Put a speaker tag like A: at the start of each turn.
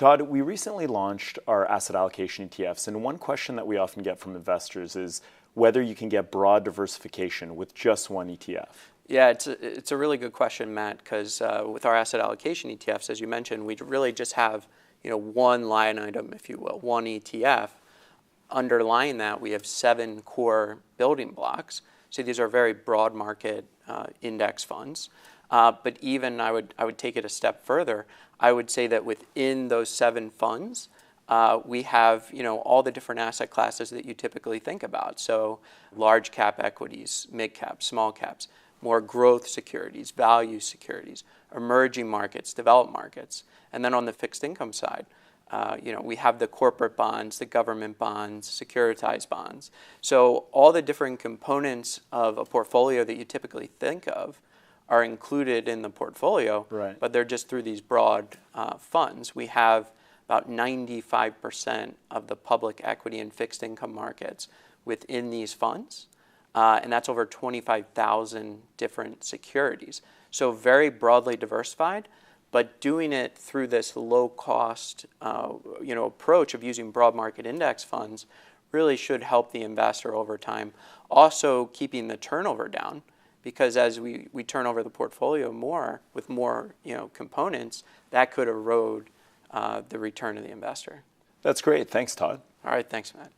A: Todd, we recently launched our asset allocation ETFs, and one question that we often get from investors is whether you can get broad diversification with just one ETF.
B: Yeah, it's a really good question, Matt, because with our asset allocation ETFs, as you mentioned, we really just have one line item, if you will, one ETF. Underlying that, we have 7 core building blocks. So these are very broad market index funds. But even I would take it a step further. I would say that within those 7 funds, we have all the different asset classes that you typically think about. So large cap equities, mid caps, small caps, more growth securities, value securities, emerging markets, developed markets. And then on the fixed income side, we have the corporate bonds, the government bonds, securitized bonds. So all the different components of a portfolio that you typically think of are included in the portfolio,
A: right,
B: but they're just through these broad funds. We have about 95% of the public equity and fixed income markets within these funds, and that's over 25,000 different securities. So very broadly diversified, but doing it through this low-cost approach of using broad market index funds really should help the investor over time. Also keeping the turnover down, because as we turn over the portfolio more with more components, that could erode the return of the investor.
A: That's great. Thanks, Todd.
B: All right. Thanks, Matt.